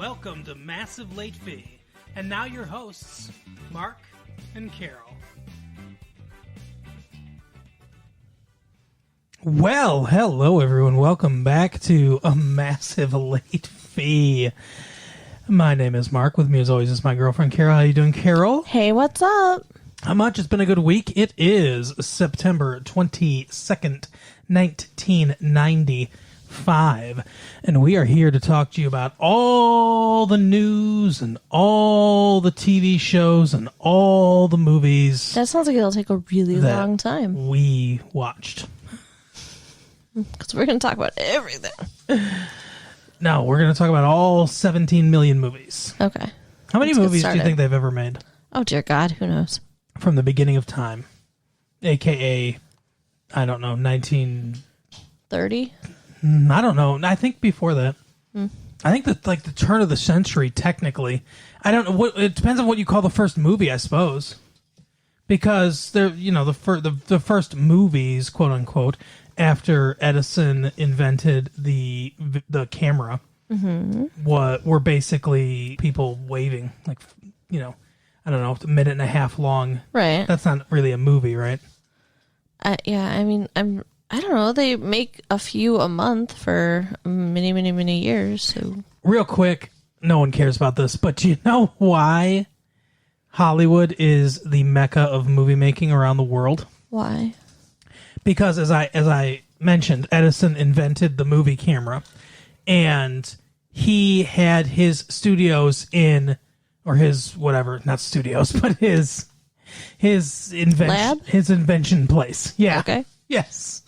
Welcome to Massive Late Fee. And now your hosts, Mark and Carol. Well, hello everyone. Welcome back to a Massive Late Fee. My name is Mark. With me as always is my girlfriend Carol. How you doing, Carol? Hey, what's up? How much? It's been a good week. It is September 22nd, 1995. And we are here to talk to you about all the news and all the TV shows and all the movies That sounds like it'll take a really long time. we watched. Because we're going to talk about everything. No, we're going to talk about all 17 million movies. Okay. How many Let's get movies do you started. think they've ever made? Oh, dear God. Who knows? From the beginning of time. AKA, I don't know, 19... 30? I don't know. I think before that. I think that like the turn of the century, technically. I don't know. It depends on what you call the first movie, I suppose. Because they're, you know, the first movies, quote unquote, after Edison invented the camera, were basically people waving, like, you know, I don't know, a minute and a half long. Right. That's not really a movie, right? Yeah, I mean, I don't know. They make a few a month for many, many, many years. So Real quick, no one cares about this, but do you know why Hollywood is the mecca of movie making around the world? why? Because as I mentioned, Edison invented the movie camera, and he had his studios in, or his whatever, not studios, but his Lab? his invention place. Yeah. Okay. Yes.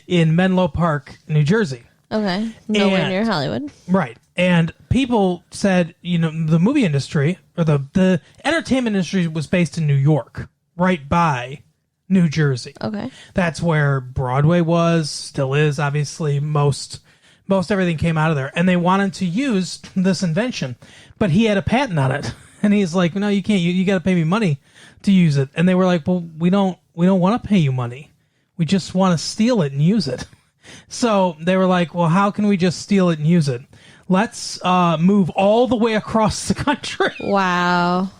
In Menlo Park, New Jersey. Okay. Nowhere And- near Hollywood. Right. And people said, you know, the movie industry or the entertainment industry was based in New York, right by New Jersey. Okay. That's where Broadway was, still is, obviously. Most everything came out of there. And they wanted to use this invention, but he had a patent on it. And he's like, no, you can't. You got to pay me money to use it. And they were like, well, we don't want to pay you money. We just want to steal it and use it. So they were like, well, how can we just steal it and use it? Let's move all the way across the country. Wow.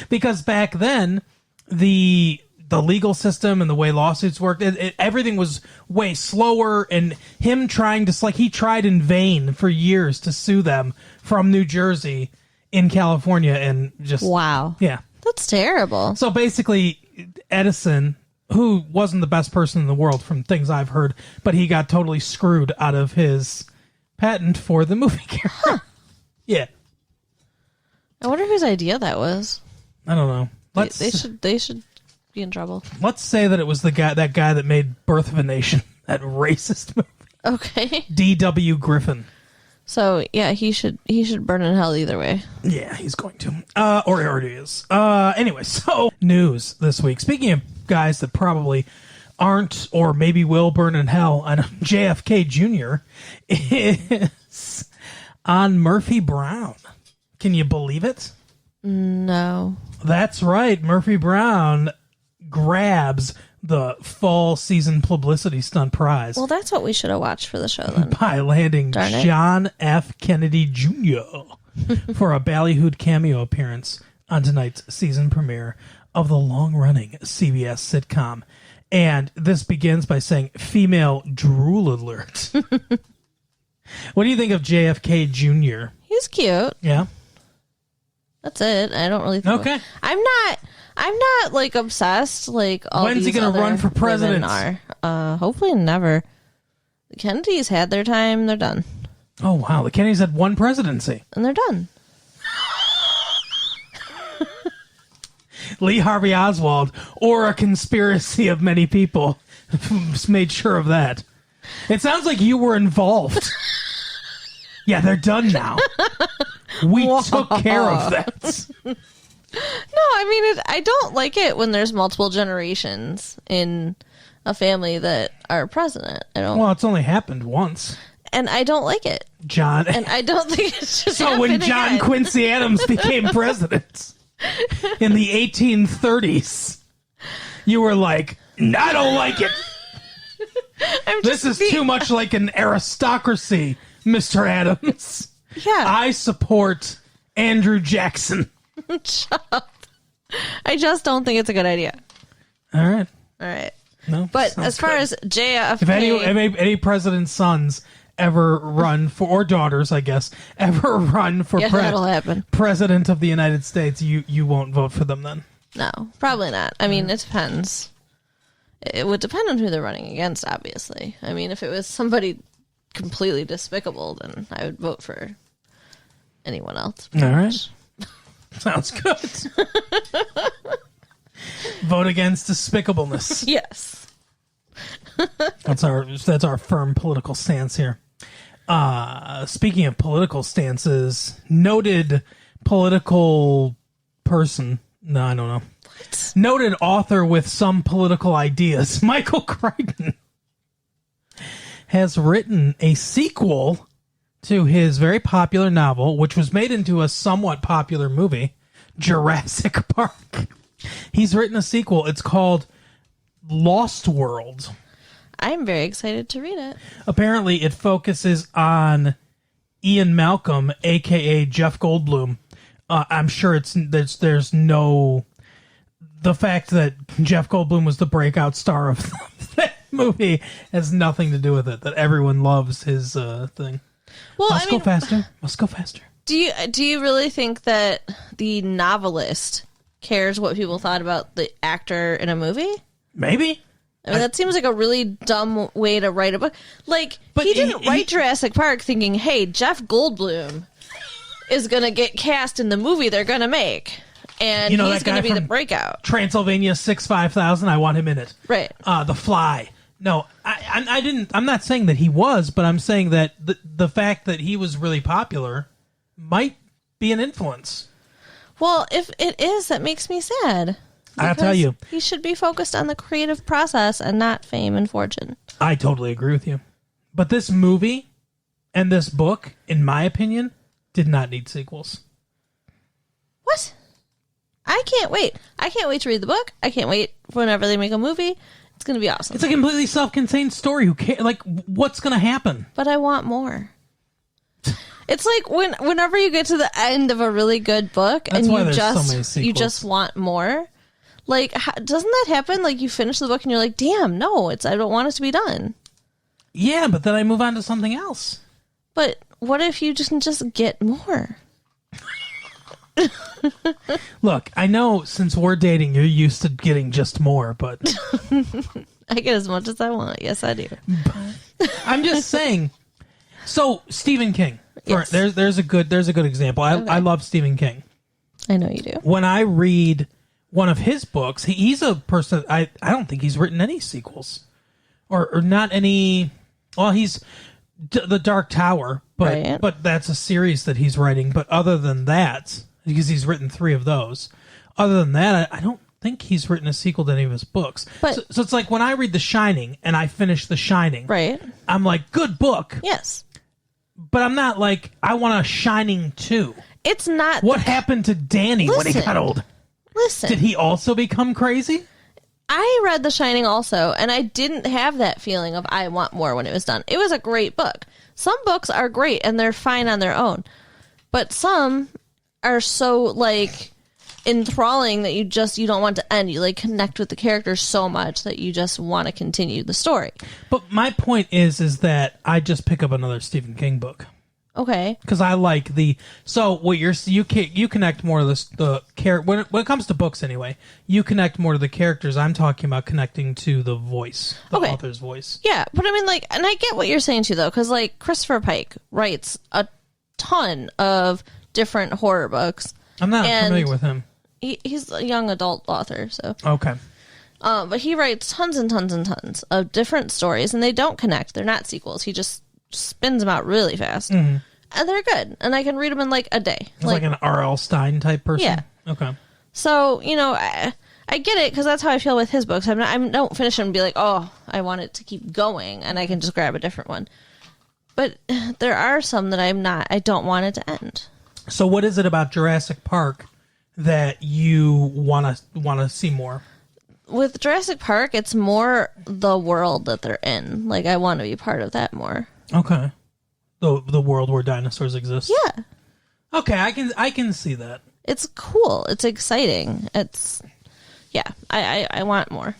Because back then, the legal system and the way lawsuits worked, everything was way slower. And him trying to, like, he tried in vain for years to sue them from New Jersey in California and just... Wow. Yeah. That's terrible. So basically, Edison, who wasn't the best person in the world from things I've heard, but he got totally screwed out of his patent for the movie camera. Huh. Yeah. I wonder whose idea that was. I don't know. They should be in trouble. Let's say that it was that guy that made Birth of a Nation, that racist movie. Okay. D.W. Griffin. So yeah, he should burn in hell either way. Yeah, he's going to. Or he already is. Anyway, so news this week. Speaking of guys that probably aren't or maybe will burn in hell, I know JFK Jr. is on Murphy Brown. Can you believe it? No. That's right. Murphy Brown grabs the fall season publicity stunt prize Well, that's what we should have watched for the show then. by landing Darn it. John F. Kennedy Jr. for a ballyhooed cameo appearance on tonight's season premiere of the long-running CBS sitcom. And this begins by saying, female drool alert. What do you think of JFK Jr.? He's cute. Yeah? That's it. I don't really think Okay. I'm not like obsessed like all When's he these gonna other run for president? women are. Hopefully never. The Kennedys had their time, they're done. Oh, wow. The Kennedys had one presidency. And they're done. Lee Harvey Oswald, or a conspiracy of many people, made sure of that. It sounds like you were involved. Yeah, they're done now. We took care of that. No, I mean, I don't like it when there's multiple generations in a family that are president. I don't. Well, it's only happened once. And I don't like it. John. And I don't think it should So when happen John again. Quincy Adams became president in the 1830s, you were like, I don't like it. I'm This just is too much like an aristocracy, Mr. Adams. Yeah. I support Andrew Jackson. Shut up. I just don't think it's a good idea. All right. All right. No, but as far as JFK... If any president's sons ever run for, or daughters, I guess, ever run for that'll happen. president of the United States, you won't vote for them then? No, probably not. I mean, it depends. It would depend on who they're running against, obviously. I mean, if it was somebody completely despicable, then I would vote for anyone else. All right. Sounds good. Vote against despicableness. Yes. That's our firm political stance here. Speaking of political stances, noted political person. No, I don't know. What? Noted author with some political ideas, Michael Crichton, has written a sequel to his very popular novel, which was made into a somewhat popular movie, Jurassic Park. He's written a sequel. It's called Lost World. I'm very excited to read it. Apparently, it focuses on Ian Malcolm, a.k.a. Jeff Goldblum. I'm sure there's no... The fact that Jeff Goldblum was the breakout star of that movie has nothing to do with it. That everyone loves his thing. Well, Go faster. Must go faster. Do you really think that the novelist cares what people thought about the actor in a movie? Maybe. I mean, that seems like a really dumb way to write a book. Like, he didn't write Jurassic Park thinking, hey, Jeff Goldblum is going to get cast in the movie they're going to make. And he's going to be the breakout. Transylvania 5000, I want him in it. Right. The Fly. No, I didn't. I'm not saying that he was, but I'm saying that the fact that he was really popular might be an influence. Well, if it is, that makes me sad. I'll tell you. He should be focused on the creative process and not fame and fortune. I totally agree with you. But this movie and this book, in my opinion, did not need sequels. What? I can't wait. I can't wait to read the book. I can't wait whenever they make a movie. It's going to be awesome. It's a completely self-contained story. Who cares? Like, what's going to happen? But I want more. It's like whenever you get to the end of a really good book and you just want more. Like, doesn't that happen? Like, you finish the book and you're like, damn, no, I don't want it to be done. Yeah, but then I move on to something else. But what if you just get more? Look, I know since we're dating, you're used to getting just more, but... I get as much as I want. Yes, I do. I'm just saying. So, Stephen King. Yes. There's a good example. I love Stephen King. I know you do. When I read one of his books, he's a person... I don't think he's written any sequels. Or not any... Well, he's... The Dark Tower, but that's a series that he's writing. But other than that... Because he's written 3 of those. Other than that, I don't think he's written a sequel to any of his books. So it's like when I read The Shining and I finish The Shining, right? I'm like, good book. Yes. But I'm not like, I want a Shining 2. It's not... What happened to Danny when he got old? Listen. Did he also become crazy? I read The Shining also, and I didn't have that feeling of I want more when it was done. It was a great book. Some books are great, and they're fine on their own. But some... are so like enthralling that you don't want to end. You like connect with the characters so much that you just want to continue the story. But my point is that I just pick up another Stephen King book. Okay. Because I like what you connect more to the character when it comes to books anyway. You connect more to the characters. I'm talking about connecting to the voice, the author's voice. Yeah, but I mean, like, and I get what you're saying too, though, because like Christopher Pike writes a ton of different horror books. I'm not familiar with him. He's a young adult author, so okay. But he writes tons and tons and tons of different stories, and they don't connect. They're not sequels. He just spins them out really fast, and they're good. And I can read them in like a day. It's like an R.L. Stein type person. Yeah. Okay. So I get it because that's how I feel with his books. I don't finish them and be like, oh, I want it to keep going, and I can just grab a different one. But there are some that I don't want it to end. So what is it about Jurassic Park that you want to see more? With Jurassic Park, it's more the world that they're in. Like, I want to be part of that more. Okay. the world where dinosaurs exist. Yeah. Okay, I can see that. It's cool. It's exciting. It's I want more.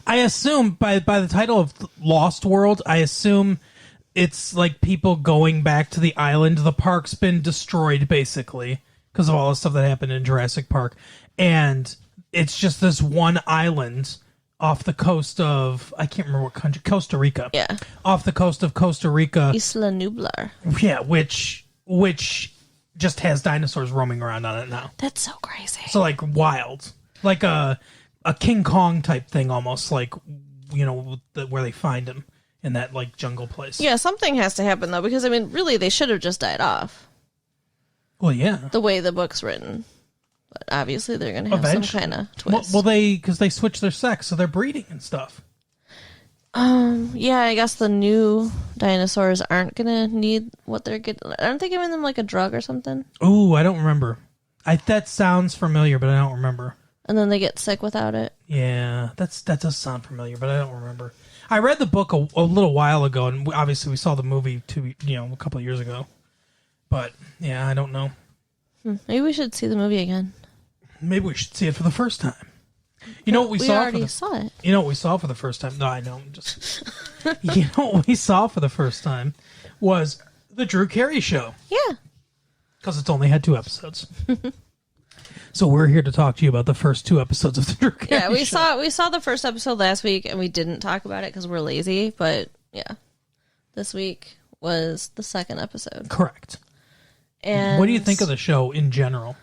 I assume by the title of Lost World, I assume it's like people going back to the island. The park's been destroyed basically because of all the stuff that happened in Jurassic Park, and it's just this one island off the coast of, I can't remember what country, Costa Rica. Yeah. Off the coast of Costa Rica. Isla Nublar. Yeah, which just has dinosaurs roaming around on it now. That's so crazy. So like wild, like a King Kong type thing, almost like, you know, where they find him in that like jungle place. Yeah, something has to happen though, because I mean, really, they should have just died off. Well, yeah. The way the book's written, but obviously they're going to have some kind of twist. Well, because they switch their sex, so they're breeding and stuff. Yeah, I guess the new dinosaurs aren't going to need what they're getting. Aren't they giving them like a drug or something? Ooh, I don't remember. That sounds familiar, but I don't remember. And then they get sick without it. Yeah, that does sound familiar, but I don't remember. I read the book a little while ago, and obviously we saw the movie a couple of years ago. But yeah, I don't know. Maybe we should see the movie again. Maybe we should see it for the first time. You know what we saw? Already saw it. You know what we saw for the first time? No, I know. You know what we saw for the first time was the Drew Carey Show. Yeah. Because it's only had 2 episodes. So we're here to talk to you about the first 2 episodes of the Drew Carey Show. Yeah, we saw the first episode last week, and we didn't talk about it because we're lazy. But yeah, this week was the second episode. Correct. And what do you think of the show in general?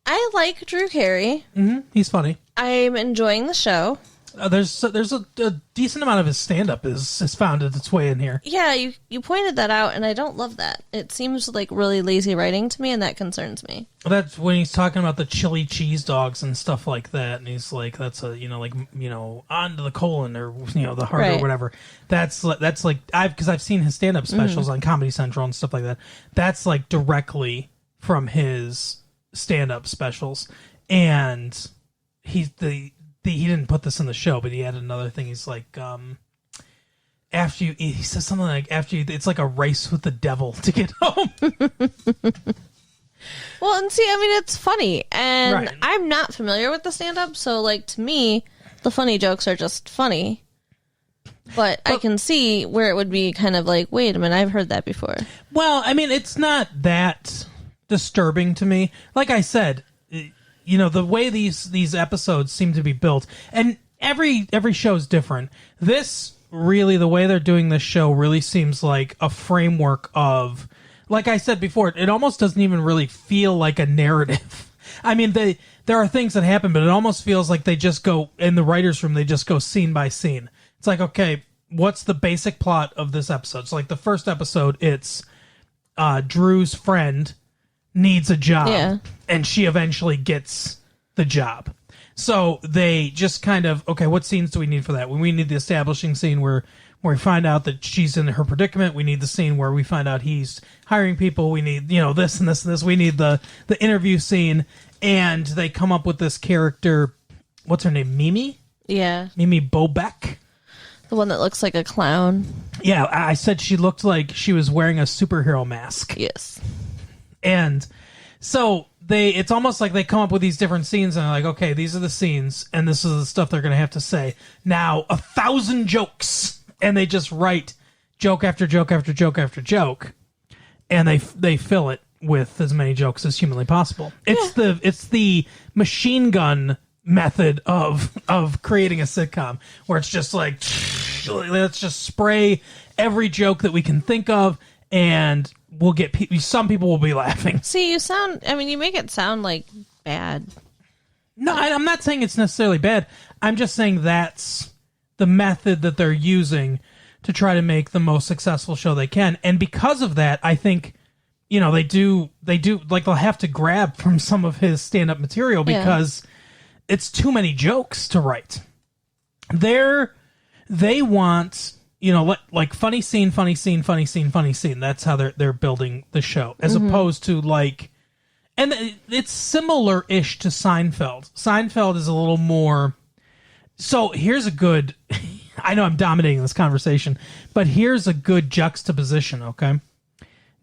I like Drew Carey. Mm-hmm. He's funny. I'm enjoying the show. There's a decent amount of his stand-up is found its way in here. Yeah, you pointed that out, and I don't love that. It seems like really lazy writing to me, and that concerns me. That's when he's talking about the chili cheese dogs and stuff like that, and he's like, that's onto the colon or the heart or whatever. That's like I've seen his stand-up specials on Comedy Central and stuff like that. That's like directly from his stand-up specials, and he didn't put this in the show, but he had another thing. He's like, he says something like, it's like a race with the devil to get home. Well, and see, I mean, it's funny, and Right. I'm not familiar with the stand-up, so like to me, the funny jokes are just funny. But I can see where it would be kind of like, wait a minute, I've heard that before. Well, I mean, it's not that disturbing to me. Like I said, the way these episodes seem to be built, and every show is different. This really, the way they're doing this show really seems like a framework of, like I said before, it almost doesn't even really feel like a narrative. I mean, there are things that happen, but it almost feels like they just go, in the writer's room, they just go scene by scene. It's like, okay, what's the basic plot of this episode? So like the first episode, it's Drew's friend needs a job, and she eventually gets the job. So they just kind of, okay, what scenes do we need for that? We need the establishing scene where we find out that she's in her predicament. We need the scene where we find out he's hiring people. We need, this and this and this. We need the interview scene, and they come up with this character. What's her name? Mimi? Yeah. Mimi Bobek. The one that looks like a clown. Yeah, I said she looked like she was wearing a superhero mask. Yes. And so it's almost like they come up with these different scenes and they're like, okay, these are the scenes and this is the stuff they're going to have to say. Now, 1,000 jokes. And they just write joke after joke after joke after joke. And they fill it with as many jokes as humanly possible. It's the machine gun method of creating a sitcom where it's just like, let's just spray every joke that we can think of, and we'll get some people will be laughing. See, you make it sound like bad. No, I'm not saying it's necessarily bad. I'm just saying that's the method that they're using to try to make the most successful show they can. And because of that, I think, they do like they'll have to grab from some of his stand-up material because it's too many jokes to write. They want, like funny scene, funny scene, funny scene, funny scene. That's how they're building the show, as opposed to like, and it's similar-ish to Seinfeld. Seinfeld is a little more. So here's a good. I know I'm dominating this conversation, but here's a good juxtaposition. Okay,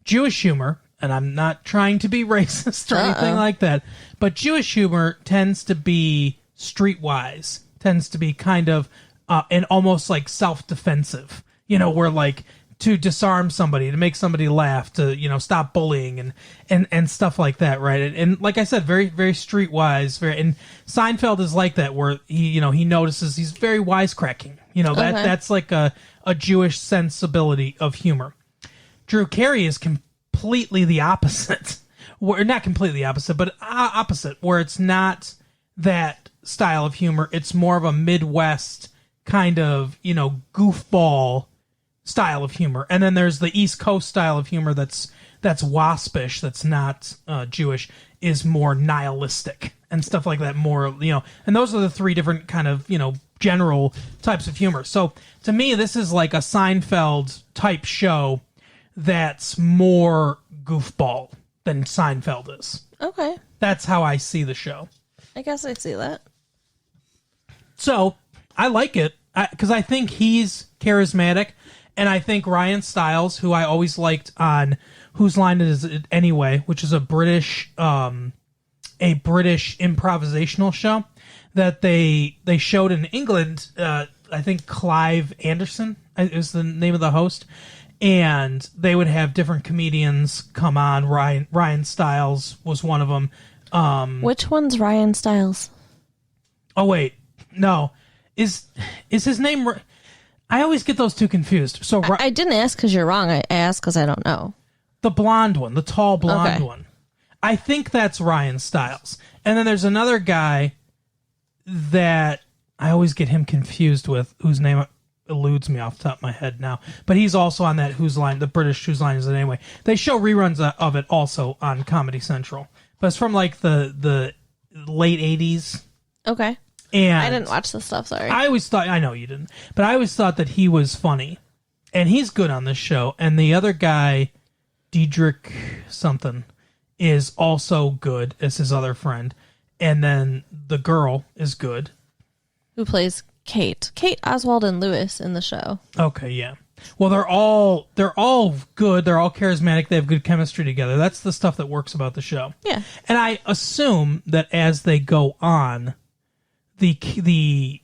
Jewish humor, and I'm not trying to be racist or anything like that, but Jewish humor tends to be streetwise, tends to be kind of and almost like self-defensive, where like to disarm somebody, to make somebody laugh, to stop bullying and stuff like that, right? And like I said, very very streetwise, and Seinfeld is like that, where he notices he's very wisecracking. That's like a Jewish sensibility of humor. Drew Carey is completely the opposite. Not completely opposite, but opposite, where it's not that style of humor. It's more of a Midwest kind of, goofball style of humor. And then there's the East Coast style of humor that's waspish, that's not Jewish, is more nihilistic and stuff like that. More, and those are the three different kind of, general types of humor. So to me, this is like a Seinfeld type show that's more goofball than Seinfeld is. Okay. That's how I see the show. I guess I see that. So I like it because I think he's charismatic, and I think Ryan Stiles, who I always liked on Whose Line Is It Anyway, which is a British improvisational show that they showed in England. I think Clive Anderson is the name of the host, and they would have different comedians come on. Ryan Stiles was one of them. Which one's Ryan Stiles? Oh wait, no, is his name? I always get those two confused. So I didn't ask because you're wrong. I asked because I don't know. The blonde one, the tall blonde one. I think that's Ryan Stiles. And then there's another guy that I always get him confused with, whose name eludes me off the top of my head now. But he's also on that the British Whose Line Is It Anyway. They show reruns of it also on Comedy Central. But it's from like the late 80s. Okay. And I didn't watch this stuff, sorry. I know you didn't, but I always thought that he was funny. And he's good on this show. And the other guy, Diedrich something, is also good as his other friend. And then the girl is good. Who plays Kate? Kate Oswald and Lewis in the show. Okay, yeah. Well, they're all good. They're all charismatic. They have good chemistry together. That's the stuff that works about the show. Yeah. And I assume that as they go on, the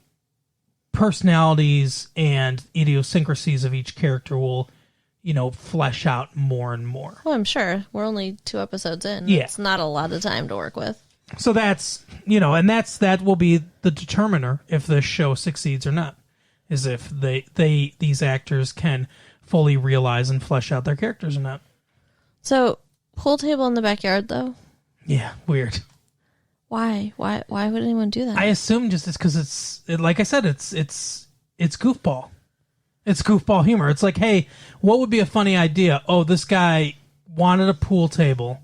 personalities and idiosyncrasies of each character will, flesh out more and more. Well, I'm sure. We're only 2 episodes in. Yeah. It's not a lot of time to work with. So that's, and that will be the determiner if this show succeeds or not, is if these actors can fully realize and flesh out their characters or not. So, pool table in the backyard, though? Yeah, weird. Why? Why would anyone do that? I assume just it's because like I said, it's goofball. It's goofball humor. It's like, hey, what would be a funny idea? Oh, this guy wanted a pool table,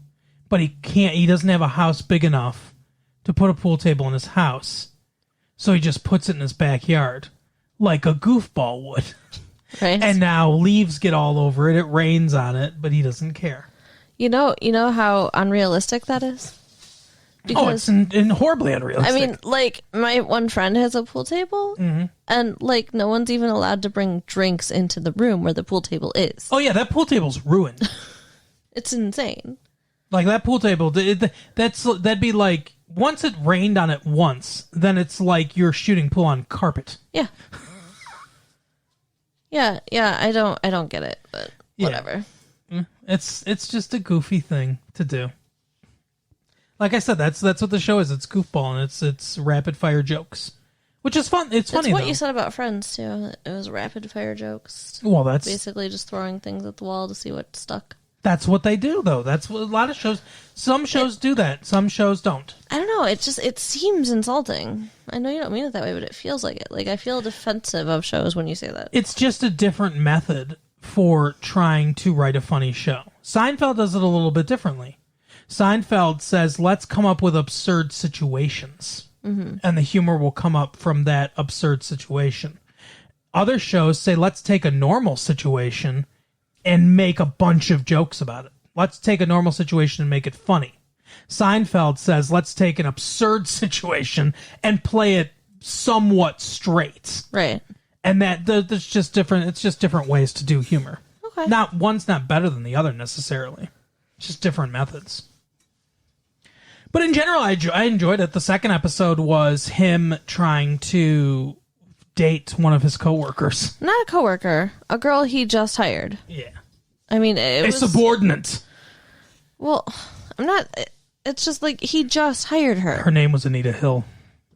but he doesn't have a house big enough to put a pool table in his house. So he just puts it in his backyard like a goofball would. Right. And now leaves get all over it. It rains on it, but he doesn't care. You know how unrealistic that is? Because, it's horribly unrealistic. I mean, like, my one friend has a pool table, and, like, no one's even allowed to bring drinks into the room where the pool table is. Oh, yeah, that pool table's ruined. It's insane. Like, that pool table, that'd be like, once it rained on it once, then it's like you're shooting pool on carpet. Yeah. yeah, I don't get it, but whatever. Yeah. It's just a goofy thing to do. Like I said, that's what the show is. It's goofball, and it's rapid fire jokes, which is fun. It's funny. That's what you said about Friends too. It was rapid fire jokes. Well, that's basically just throwing things at the wall to see what stuck. That's what they do, though. That's what a lot of shows. Some shows do that. Some shows don't. I don't know. It seems insulting. I know you don't mean it that way, but it feels like it. Like, I feel defensive of shows when you say that. It's just a different method for trying to write a funny show. Seinfeld does it a little bit differently. Seinfeld says, let's come up with absurd situations. Mm-hmm. And the humor will come up from that absurd situation. Other shows say, let's take a normal situation and make a bunch of jokes about it. Let's take a normal situation and make it funny. Seinfeld says, let's take an absurd situation and play it somewhat straight. Right. And that's just different. It's just different ways to do humor. Okay. One's not better than the other necessarily. It's just different methods. But in general, I enjoyed it. The second episode was him trying to date one of his coworkers. Not a coworker, a girl he just hired. Yeah. I mean, a subordinate. Well, I'm not. It's just like he just hired her. Her name was Anita Hill.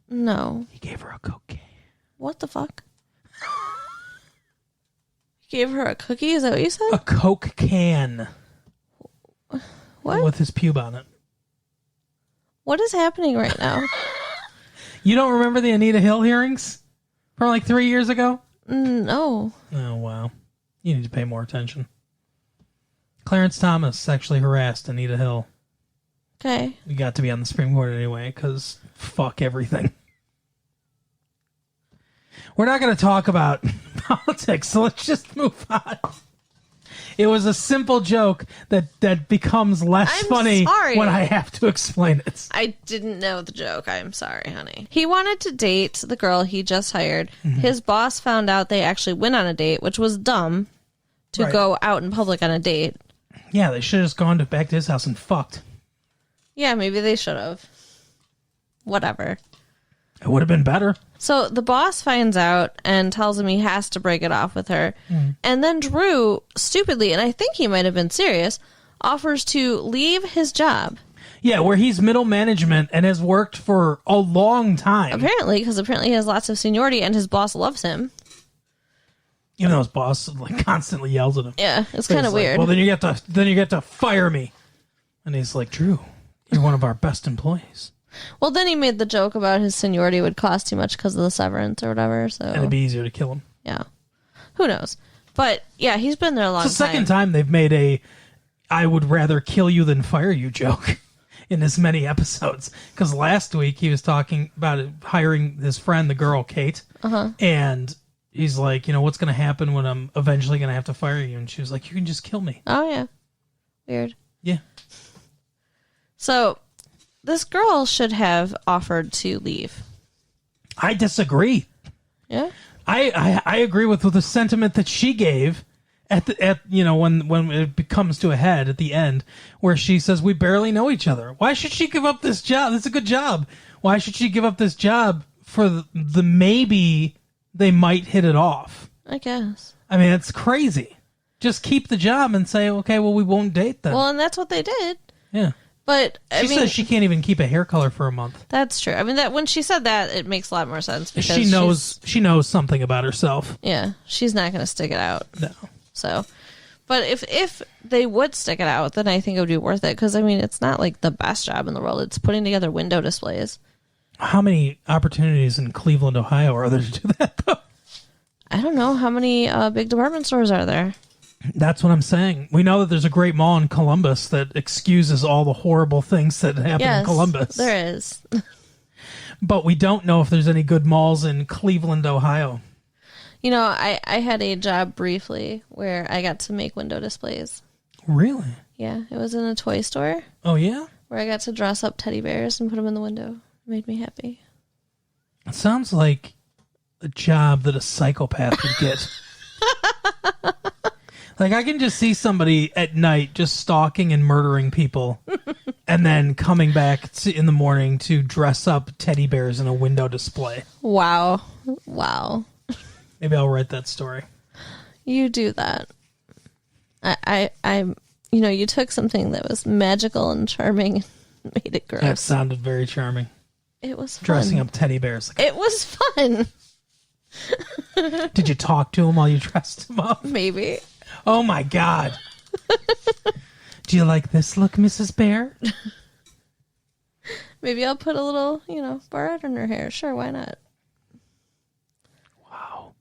No. He gave her a cocaine. What the fuck? He gave her a cookie? Is that what you said? A Coke can. What? With his pube on it. What is happening right now? You don't remember the Anita Hill hearings from like 3 years ago? No. Oh, wow. You need to pay more attention. Clarence Thomas sexually harassed Anita Hill. Okay. You got to be on the Supreme Court anyway, because fuck everything. We're not going to talk about politics, so let's just move on. It was a simple joke that becomes less funny when I have to explain it. I didn't know the joke. I'm sorry, honey. He wanted to date the girl he just hired. Mm-hmm. His boss found out they actually went on a date, which was dumb to go out in public on a date. Yeah, they should have just gone back to his house and fucked. Yeah, maybe they should have. Whatever. It would have been better. So the boss finds out and tells him he has to break it off with her. Mm. And then Drew, stupidly, and I think he might have been serious, offers to leave his job. Yeah, where he's middle management and has worked for a long time. Apparently, because apparently he has lots of seniority and his boss loves him. Even though his boss like constantly yells at him. Yeah, it's kind of weird. Well, then you get to fire me. And he's like, Drew, you're one of our best employees. Well, then he made the joke about his seniority would cost too much because of the severance or whatever. So and it'd be easier to kill him. Yeah, who knows? But yeah, he's been there a long time. It's the second time they've made a "I would rather kill you than fire you" joke in as many episodes. Because last week he was talking about hiring his friend, the girl Kate, and he's like, you know, what's going to happen when I'm eventually going to have to fire you? And she was like, you can just kill me. Oh yeah, weird. Yeah. So. This girl should have offered to leave. I disagree. Yeah, I agree with the sentiment that she gave at when it comes to a head at the end, where she says we barely know each other. Why should she give up this job? It's a good job. Why should she give up this job for the maybe they might hit it off? I guess. I mean, it's crazy. Just keep the job and say, okay, well, we won't date then. Well, and that's what they did. Yeah. But she says she can't even keep a hair color for a month. That's true. I mean, that when she said that, it makes a lot more sense because she knows something about herself. Yeah, she's not going to stick it out. No. So, but if they would stick it out, then I think it would be worth it because I mean, it's not like the best job in the world. It's putting together window displays. How many opportunities in Cleveland, Ohio, are there to do that? Though? I don't know. How many big department stores are there? That's what I'm saying. We know that there's a great mall in Columbus that excuses all the horrible things that happen in Columbus. There is. But we don't know if there's any good malls in Cleveland, Ohio. You know, I had a job briefly where I got to make window displays. Really? Yeah. It was in a toy store. Oh, yeah? Where I got to dress up teddy bears and put them in the window. It made me happy. It sounds like a job that a psychopath would get. Like, I can just see somebody at night just stalking and murdering people and then coming back in the morning to dress up teddy bears in a window display. Wow. Maybe I'll write that story. You do that. I'm, you took something that was magical and charming and made it gross. That sounded very charming. It was fun. Dressing up teddy bears. It was fun. Did you talk to him while you dressed him up? Maybe. Oh, my God. Do you like this look, Mrs. Bear? Maybe I'll put a little, barrette in her hair. Sure, why not? Wow.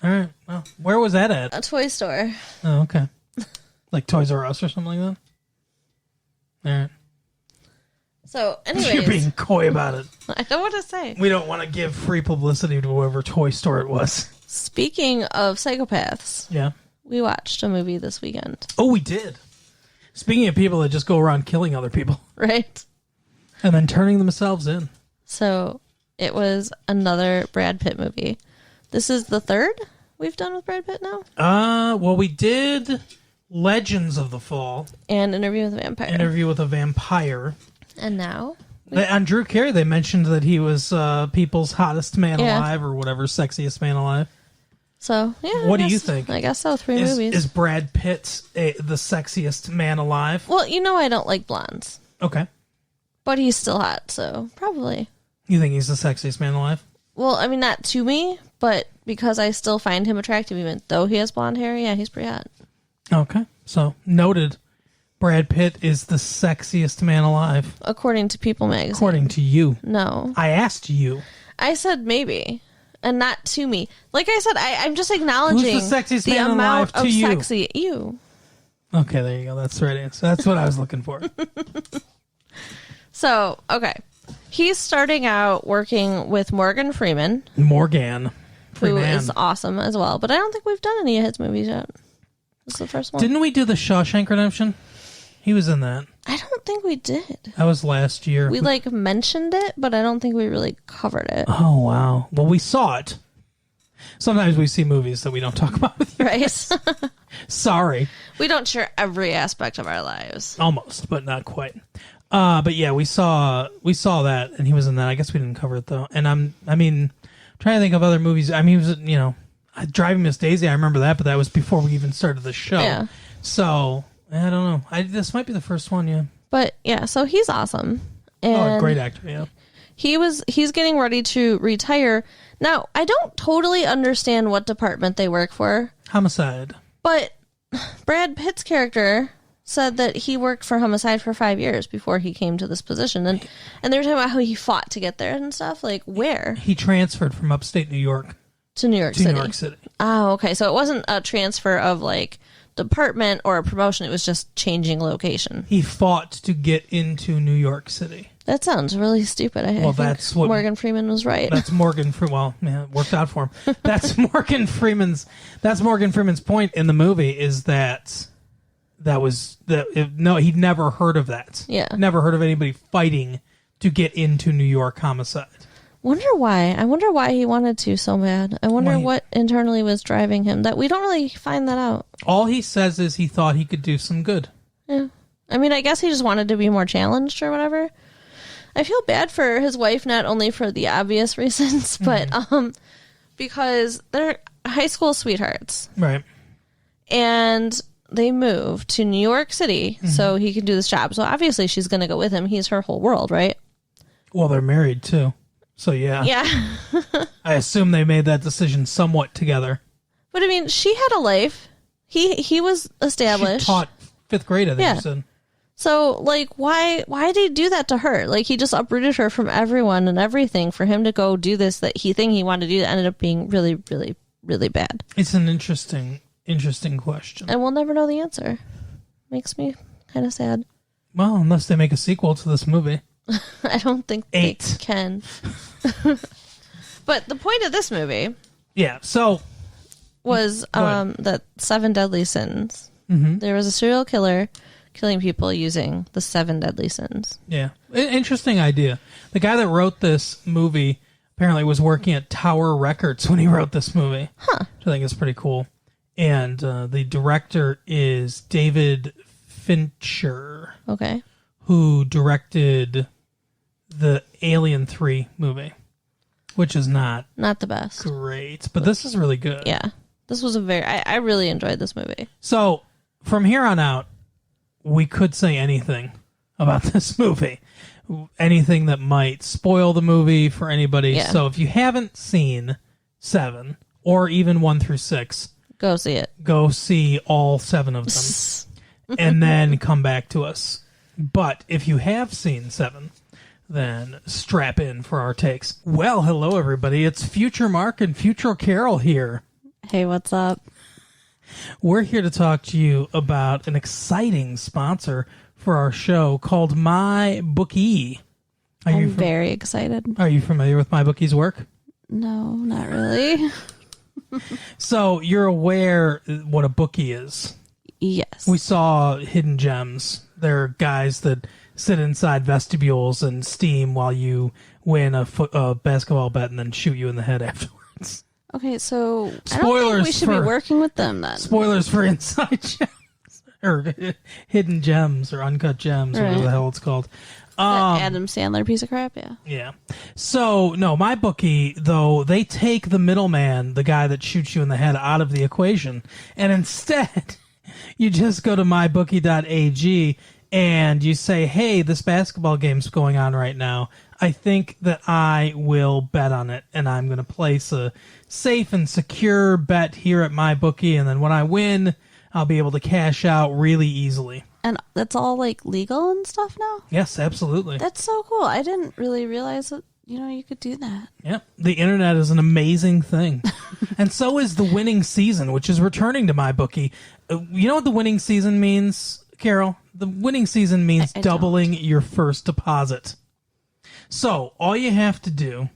All right. Well, where was that at? A toy store. Oh, okay. Like Toys R Us or something like that? All right. So, anyways. You're being coy about it. I don't want to say. We don't want to give free publicity to whoever toy store it was. Speaking of psychopaths, yeah, we watched a movie this weekend. Oh, we did. Speaking of people that just go around killing other people. Right. And then turning themselves in. So it was another Brad Pitt movie. This is the third we've done with Brad Pitt now? Well, we did Legends of the Fall. And Interview with a Vampire. Interview with a Vampire. And now? On Drew Carey, they mentioned that he was people's hottest man alive, or whatever, sexiest man alive. So, yeah. What do you think? I guess so. 3 movies. Is Brad Pitt the sexiest man alive? Well, I don't like blondes. Okay. But he's still hot, so probably. You think he's the sexiest man alive? Well, I mean, not to me, but because I still find him attractive, even though he has blonde hair, yeah, he's pretty hot. Okay. So, noted. Brad Pitt is the sexiest man alive. According to People magazine. According to you. No. I asked you. I said maybe. And not to me. Like I said, I'm just acknowledging Who's the sexiest the man amount alive to of you? sexy. You. Okay, there you go. That's the right answer. That's what I was looking for. So, okay. He's starting out working with Morgan Freeman. Morgan Who Freeman. is awesome as well. But I don't think we've done any of his movies yet. This is the first one. Didn't we do the Shawshank Redemption? He was in that. I don't think we did. That was last year. We mentioned it, but I don't think we really covered it. Oh, wow. Well, we saw it. Sometimes we see movies that we don't talk about with you. Right? Sorry. We don't share every aspect of our lives. Almost, but not quite. But yeah, we saw that, and he was in that. I guess we didn't cover it, though. And I'm trying to think of other movies. I mean, he was, Driving Miss Daisy, I remember that, but that was before we even started the show. Yeah. So, I don't know. This might be the first one, yeah. But yeah, so he's awesome. And great actor, yeah. He's getting ready to retire. Now, I don't totally understand what department they work for. Homicide. But Brad Pitt's character said that he worked for Homicide for 5 years before he came to this position. And they were talking about how he fought to get there and stuff. Like, where? He transferred from upstate New York to New York City. New York City. Oh, okay. So it wasn't a transfer of, like, department or a promotion. It was just changing location. He fought to get into New York City. That sounds really stupid. I think that's what Morgan Freeman was right. That's Morgan Freeman. Well, yeah, it worked out for him. That's Morgan Freeman's point in the movie is that he'd never heard of that. Yeah, never heard of anybody fighting to get into New York Homicide. Wonder why? I wonder why he wanted to so bad. I wonder what internally was driving him. That we don't really find that out. All he says is he thought he could do some good. Yeah, I mean, I guess he just wanted to be more challenged or whatever. I feel bad for his wife, not only for the obvious reasons, but because they're high school sweethearts. Right. And they moved to New York City so he can do this job. So obviously she's going to go with him. He's her whole world, right? Well, they're married too. So yeah. Yeah. I assume they made that decision somewhat together. But I mean, she had a life. He was established. She taught 5th grade, I think you said. So, like, why did he do that to her? Like, he just uprooted her from everyone and everything for him to go do this that he wanted to do that ended up being really, really, really bad. It's an interesting question. And we'll never know the answer. Makes me kind of sad. Well, unless they make a sequel to this movie. I don't think 8. they can. But the point of this movie... Yeah, so... was that 7 deadly sins. Mm-hmm. There was a serial killer killing people using the 7 deadly sins. Yeah. Interesting idea. The guy that wrote this movie apparently was working at Tower Records when he wrote this movie. Huh. Which I think is pretty cool. And the director is David Fincher. Okay. Who directed the Alien 3 movie. Which is not the best. Great. But this is really good. Yeah. This was I really enjoyed this movie. So, from here on out, we could say anything about this movie. Anything that might spoil the movie for anybody. Yeah. So if you haven't seen 7, or even 1 through 6, go see it. Go see all 7 of them. And then come back to us. But if you have seen 7, then strap in for our takes. Well, hello everybody. It's Future Mark and Future Carol here. Hey, what's up? We're here to talk to you about an exciting sponsor for our show called MyBookie. I'm very excited. Are you familiar with MyBookie's work? No, not really. So you're aware what a bookie is? Yes. We saw Hidden Gems. They're guys that sit inside vestibules and steam while you win a basketball bet and then shoot you in the head afterwards. Okay, so I don't think Spoilers we should be for- working with them then. Spoilers for Inside Gems or Hidden Gems or Uncut Gems, whatever the hell it's called. That Adam Sandler piece of crap, yeah. Yeah. So, no, MyBookie, though, they take the middleman, the guy that shoots you in the head, out of the equation. And instead, you just go to mybookie.ag and you say, hey, this basketball game's going on right now. I think that I will bet on it, and I'm going to place a safe and secure bet here at MyBookie, and then when I win, I'll be able to cash out really easily. And that's all like legal and stuff now? Yes, absolutely. That's so cool. I didn't really realize that, you could do that. Yep. The internet is an amazing thing. And so is the winning season, which is returning to MyBookie. You know what the winning season means, Carol? The winning season means I doubling your first deposit. So all you have to do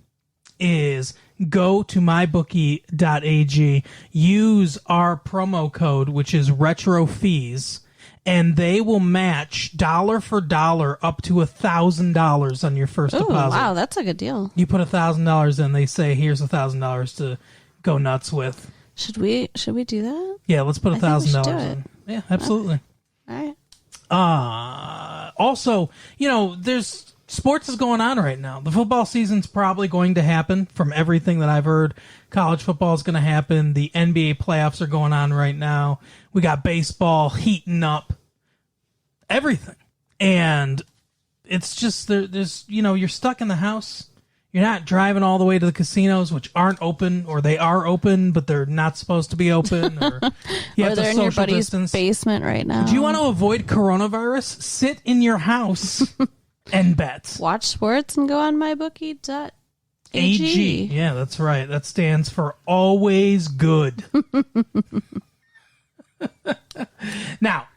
is go to mybookie.ag, use our promo code, which is RetroFees, and they will match dollar for dollar up to $1,000 on your first Oh, deposit. wow, that's a good deal. You put $1,000 in, they say, here's $1,000 to go nuts with. Should we do that? Yeah, let's put I think we should do $1,000 in. Yeah, absolutely. All right. Also, there's sports is going on right now. The football season's probably going to happen from everything that I've heard. College football is going to happen. The NBA playoffs are going on right now. We got baseball heating up. Everything. And it's just, there's, you're stuck in the house. You're not driving all the way to the casinos, which aren't open, or they are open, but they're not supposed to be open. Or you Or have to they're in your social buddy's distance. basement right now. Do you want to avoid coronavirus? Sit in your house and bet. watch sports and go on mybookie.ag? AG. Yeah, that's right. That stands for always good. Now,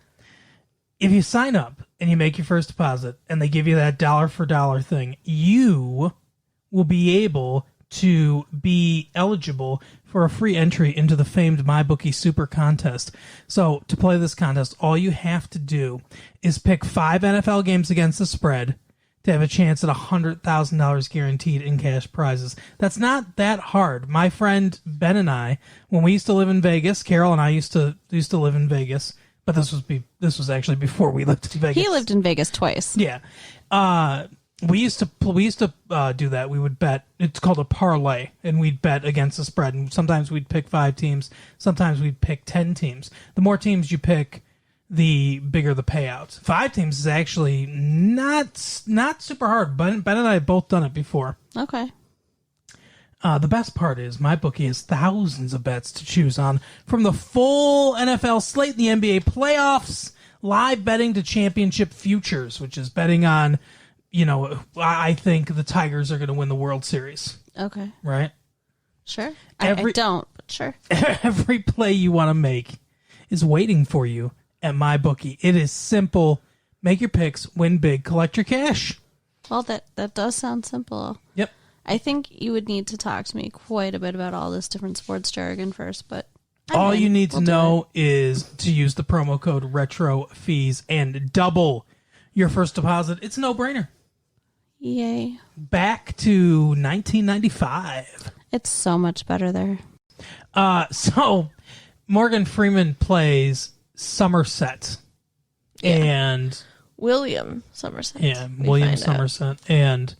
if you sign up and you make your first deposit and they give you that dollar for dollar thing, you will be able to be eligible for a free entry into the famed MyBookie Super Contest. So to play this contest, all you have to do is pick 5 NFL games against the spread to have a chance at $100,000 guaranteed in cash prizes. That's not that hard. My friend Ben and I, when we used to live in Vegas, Carol and I used to live in Vegas, but this was actually before we lived in Vegas. He lived in Vegas twice. Yeah. We used to do that. We would bet. It's called a parlay, and we'd bet against the spread. And sometimes we'd pick 5 teams. Sometimes we'd pick 10 teams. The more teams you pick, the bigger the payouts. 5 teams is actually not super hard. Ben and I have both done it before. Okay. The best part is MyBookie has thousands of bets to choose on, from the full NFL slate, the NBA playoffs, live betting to championship futures, which is betting on, I think the Tigers are going to win the World Series. Okay. Right? Sure. I don't, but sure. Every play you want to make is waiting for you at MyBookie. It is simple. Make your picks, win big, collect your cash. Well, that does sound simple. Yep. I think you would need to talk to me quite a bit about all this different sports jargon first, but all you need to know is to use the promo code RetroFees and double your first deposit. It's a no-brainer. Yay. Back to 1995. It's so much better there. So Morgan Freeman plays Somerset. Yeah. And William Somerset. yeah, we William find out. Somerset. And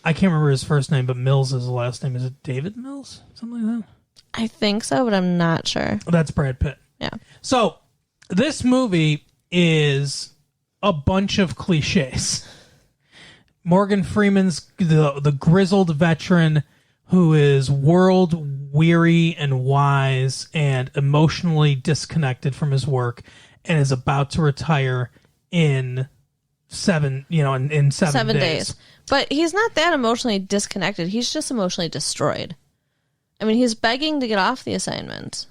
I can't remember his first name, but Mills is the last name. Is it David Mills? Something like that? I think so, but I'm not sure. That's Brad Pitt. Yeah. So this movie is a bunch of cliches. Morgan Freeman's the grizzled veteran who is world weary and wise and emotionally disconnected from his work and is about to retire in 7 days. But he's not that emotionally disconnected. He's just emotionally destroyed. I mean, he's begging to get off the assignment.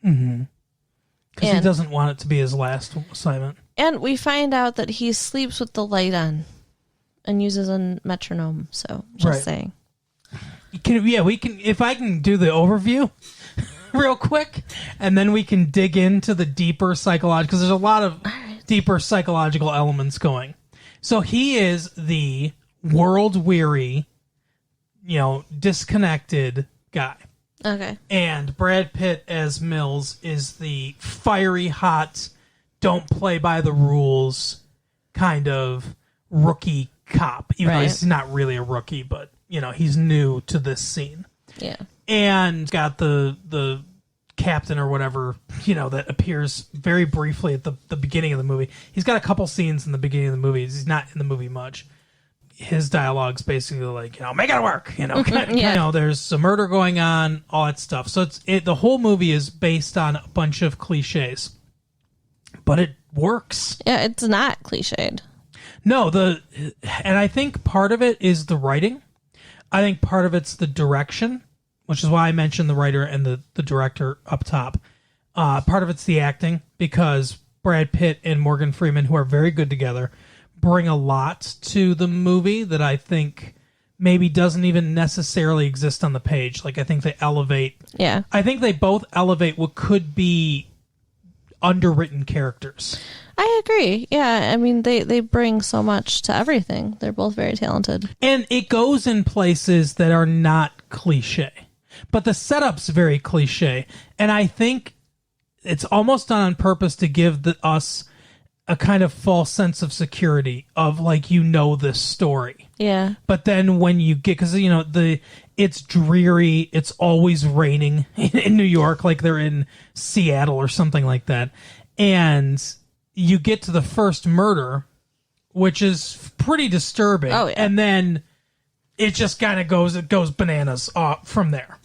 Mm-hmm. Because he doesn't want it to be his last assignment. And we find out that he sleeps with the light on and uses a metronome. So, just saying. We can. If I can do the overview real quick, and then we can dig into the deeper psychological, because there's a lot of deeper psychological elements going. So he is the world weary, disconnected guy. Okay. And Brad Pitt as Mills is the fiery, hot, don't play by the rules kind of rookie cop. Even though Right. he's not really a rookie, but, he's new to this scene. Yeah. And got the captain or whatever, that appears very briefly at the beginning of the movie. He's got a couple scenes in the beginning of the movie. He's not in the movie much. His dialogue's basically like, make it work, Yeah. There's a murder going on, all that stuff. So the whole movie is based on a bunch of cliches, but it works. Yeah, it's not cliched. No, and I think part of it is the writing. I think part of it's the direction, which is why I mentioned the writer and the director up top. Part of it's the acting, because Brad Pitt and Morgan Freeman, who are very good together, bring a lot to the movie that I think maybe doesn't even necessarily exist on the page. Like, I think they elevate. Yeah. I think they both elevate what could be underwritten characters. I agree. Yeah, I mean, they bring so much to everything. They're both very talented. And it goes in places that are not cliche. But the setup's very cliche. And I think it's almost done on purpose to give us a kind of false sense of security of, like, this story. Yeah. But then when you get, because, it's dreary, it's always raining in New York, like they're in Seattle or something like that. And you get to the first murder, which is pretty disturbing. Oh, yeah. And then it just kind of goes bananas from there.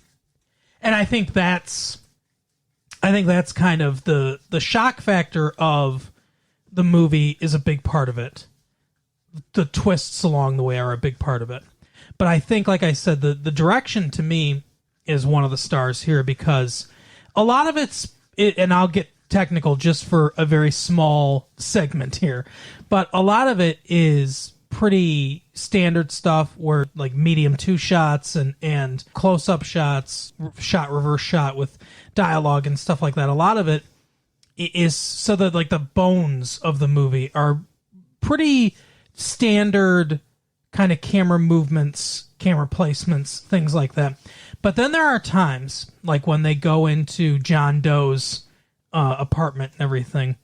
And I think that's kind of the shock factor of the movie is a big part of it. The twists along the way are a big part of it. But I think, like I said, the direction to me is one of the stars here, because a lot of and I'll get technical just for a very small segment here, but a lot of it is pretty standard stuff where, like, medium two shots and close-up shots, reverse shot with dialogue and stuff like that. A lot of it is so that, like, the bones of the movie are pretty standard kind of camera movements, camera placements, things like that. But then there are times, like when they go into John Doe's apartment and everything,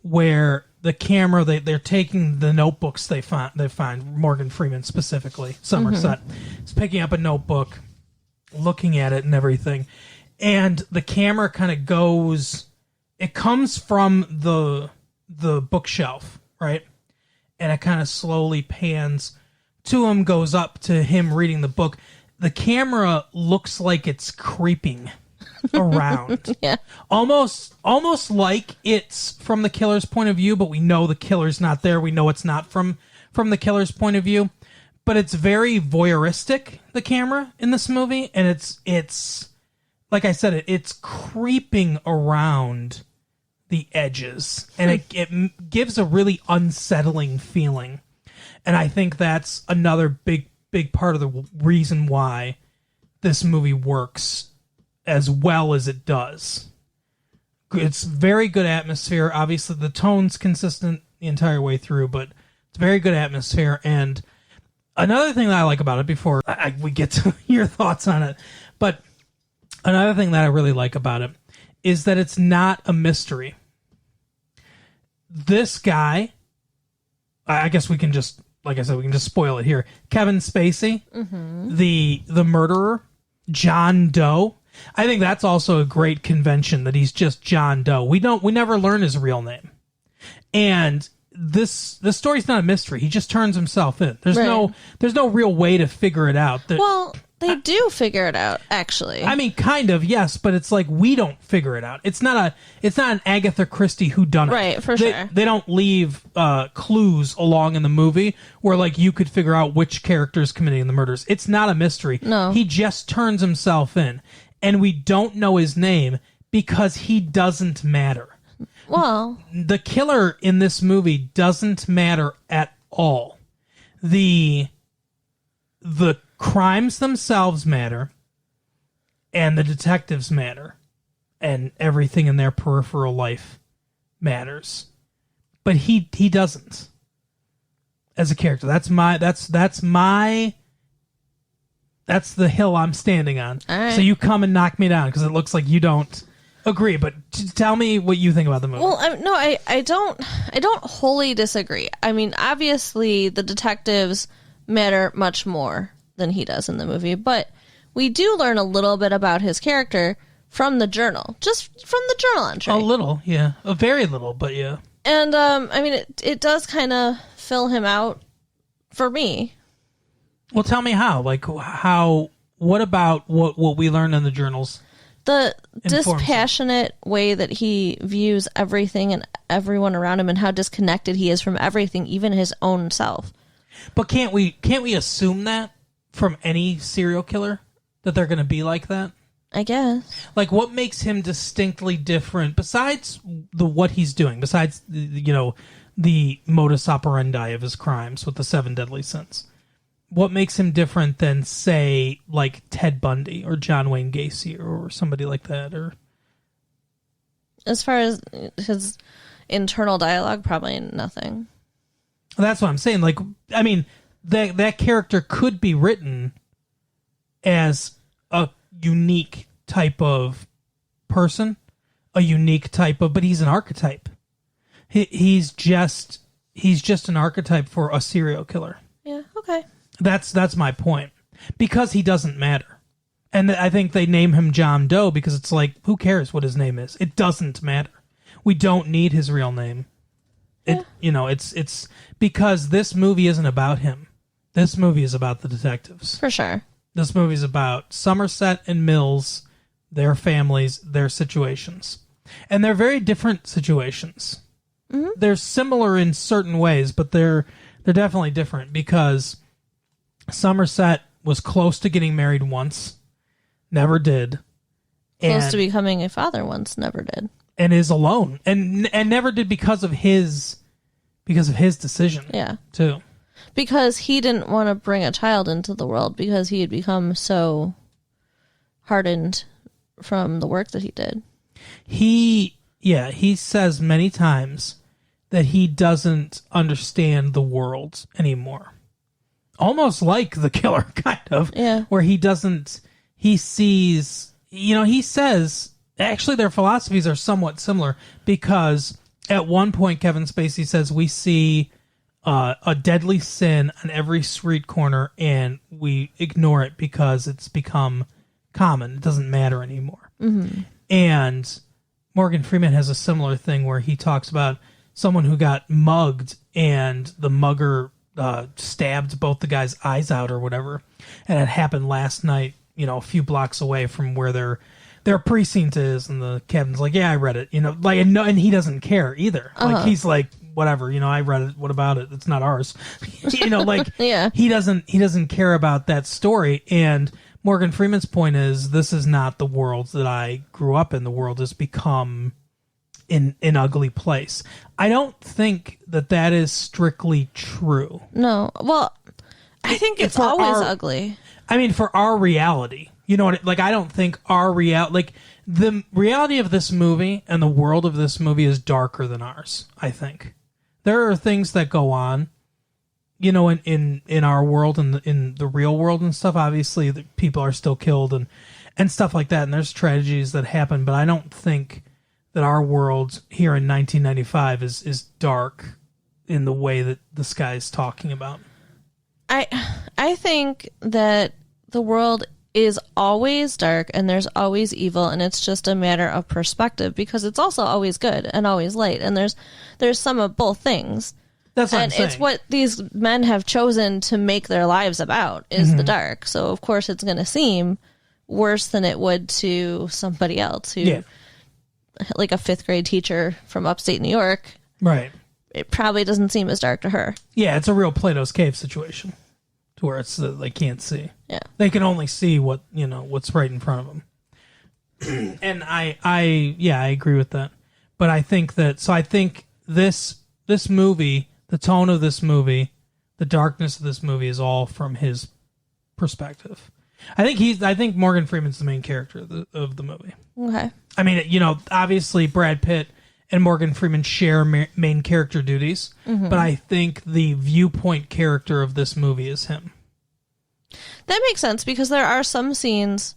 where the camera, they're taking the notebooks they find, Morgan Freeman specifically, Somerset, is picking up a notebook, looking at it and everything. And the camera kind of goes, it comes from the bookshelf, right? And it kind of slowly pans to him, goes up to him reading the book. The camera looks like it's creeping around. Yeah. Almost like it's from the killer's point of view, but we know the killer's not there. We know it's not from the killer's point of view. But it's very voyeuristic, the camera in this movie, and it's like I said, it's creeping around the edges, and it gives a really unsettling feeling. And I think that's another big part of the reason why this movie works as well as it does. It's very good atmosphere. Obviously, the tone's consistent the entire way through, but it's very good atmosphere. And another thing that I like about it, before we get to your thoughts on it, but another thing that I really like about it is that it's not a mystery. This guy, I guess we can just, like I said, we can just spoil it here. Kevin Spacey, the murderer, John Doe. I think that's also a great convention that he's just John Doe. We never learn his real name. And this story's not a mystery. He just turns himself in. There's no real way to figure it out. Well, they do figure it out, actually. I mean, kind of, yes, but it's like we don't figure it out. It's not an Agatha Christie whodunit. Right, for sure. They don't leave clues along in the movie where, like, you could figure out which character is committing the murders. It's not a mystery. No. He just turns himself in, and we don't know his name because he doesn't matter. Well, The killer in this movie doesn't matter at all. The crimes themselves matter, and the detectives matter, and everything in their peripheral life matters. But he doesn't as a character. That's my That's the hill I'm standing on. All right. So you come and knock me down because it looks like you don't agree. But tell me what you think about the movie. Well, I don't wholly disagree. I mean, obviously the detectives matter much more than he does in the movie, but we do learn a little bit about his character from the journal, just from the journal entry. A little, yeah. A very little, but yeah. And, I mean, it does kind of fill him out for me. Well, tell me how. Like, what about what we learned in the journals? The informs him? dispassionate way that he views everything and everyone around him and how disconnected he is from everything, even his own self. But can't we assume that from any serial killer, that they're going to be like that? I guess. Like, what makes him distinctly different besides what he's doing, besides the modus operandi of his crimes with the 7 deadly sins? What makes him different than, say, like Ted Bundy or John Wayne Gacy or somebody like that? Or As far as his internal dialogue, probably nothing. that's what I'm saying. Like, I mean, that character could be written as a unique type of person, but he's an archetype. He's just an archetype for a serial killer. Yeah, okay. That's my point. Because he doesn't matter. And I think they name him John Doe because it's like, who cares what his name is? It doesn't matter. We don't need his real name. It's because this movie isn't about him. This movie is about the detectives. For sure. This movie's about Somerset and Mills, their families, their situations. And they're very different situations. Mm-hmm. They're similar in certain ways, but they're definitely different because Somerset was close to getting married once, never did. Close to becoming a father once, never did. And is alone. And never did because of his decision. Yeah. Too. Because he didn't want to bring a child into the world because he had become so hardened from the work that he did. He says many times that he doesn't understand the world anymore. Almost like the killer, kind of. Yeah. Where he sees, he says, actually their philosophies are somewhat similar because at one point Kevin Spacey says we see a deadly sin on every street corner and we ignore it because it's become common. It doesn't matter anymore. Mm-hmm. And Morgan Freeman has a similar thing where he talks about someone who got mugged and the mugger stabbed both the guy's eyes out or whatever. And it happened last night, a few blocks away from where their precinct is. And the captain's like, yeah, I read it, and he doesn't care either. Uh-huh. Like, he's like, whatever, I read it. What about it? It's not ours. Yeah. He doesn't care about that story. And Morgan Freeman's point is, this is not the world that I grew up in. The world has become an ugly place. I don't think that is strictly true. No. Well, I think it's always ugly. I mean, for our reality, I don't think the reality of this movie and the world of this movie is darker than ours. I think there are things that go on, in our world and in the real world and stuff. Obviously, the people are still killed and stuff like that, and there's tragedies that happen. But I don't think that our world here in 1995 is dark in the way that this guy is talking about. I think that the world is always dark and there's always evil, and it's just a matter of perspective because it's also always good and always light, and there's some of both things. That's what I'm and saying. It's what these men have chosen to make their lives about is the dark. So of course it's going to seem worse than it would to somebody else who, like a 5th grade teacher from upstate New York. Right. It probably doesn't seem as dark to her. Yeah, it's a real Plato's Cave situation, to where it's they can't see. Yeah, they can only see what's right in front of them. And I agree with that. But I think this movie, the tone of this movie, the darkness of this movie is all from his perspective. I think Morgan Freeman's the main character of the movie. Okay. I mean, obviously Brad Pitt and Morgan Freeman share main character duties, but I think the viewpoint character of this movie is him. That makes sense because there are some scenes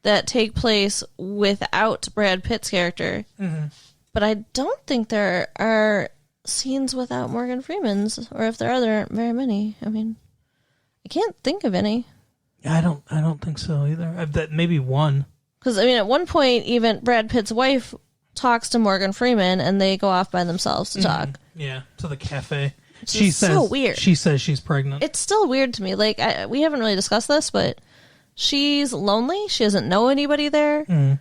that take place without Brad Pitt's character. Mm-hmm. But I don't think there are scenes without Morgan Freeman's, or if there are, there aren't very many. I mean, I can't think of any. I don't think so either. That maybe one. Because I mean, at one point, even Brad Pitt's wife talks to Morgan Freeman, and they go off by themselves to talk. Yeah, to the cafe. She says so weird. She says she's pregnant. It's still weird to me. Like we haven't really discussed this, but she's lonely. She doesn't know anybody there. Mm.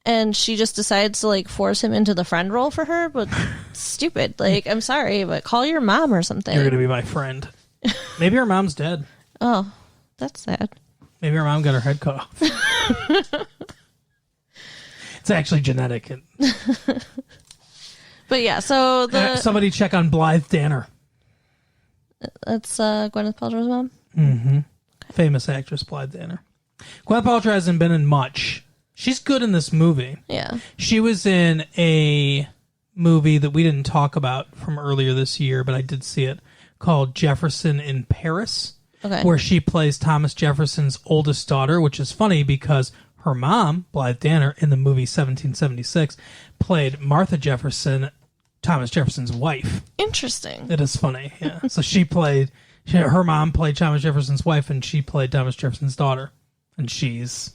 And she just decides to like force him into the friend role for her, but stupid. Like, I'm sorry, but call your mom or something. You're gonna be my friend. Maybe her mom's dead. Oh, that's sad. Maybe her mom got her head cut off. It's actually genetic. But yeah, so somebody check on Blythe Danner. That's Gwyneth Paltrow's mom. Mm-hmm. Okay. Famous actress Blythe Danner. Gwyneth Paltrow hasn't been in much. She's good in this movie. Yeah. She was in a movie that we didn't talk about from earlier this year, but I did see it, called Jefferson in Paris, where she plays Thomas Jefferson's oldest daughter, which is funny because her mom, Blythe Danner, in the movie 1776, played Martha Jefferson, Thomas Jefferson's wife. Interesting. It is funny, yeah. So her mom played Thomas Jefferson's wife, and she played Thomas Jefferson's daughter. And she's,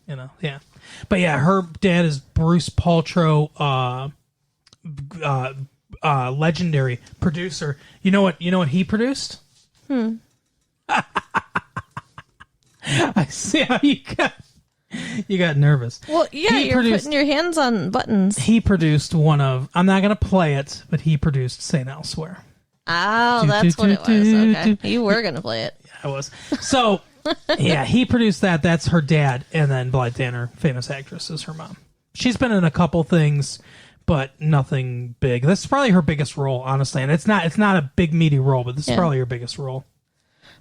yeah. But yeah, her dad is Bruce Paltrow, legendary producer. You know what he produced? I see how you got nervous. Well, yeah, you're putting your hands on buttons. He produced one of, I'm not going to play it, but he produced St. Elsewhere. Oh, that's what it was. Okay. You were going to play it. Yeah, I was. So, yeah, he produced that. That's her dad. And then Blythe Danner, famous actress, is her mom. She's been in a couple things, but nothing big. This is probably her biggest role, honestly. And it's not a big, meaty role, but this is probably her biggest role.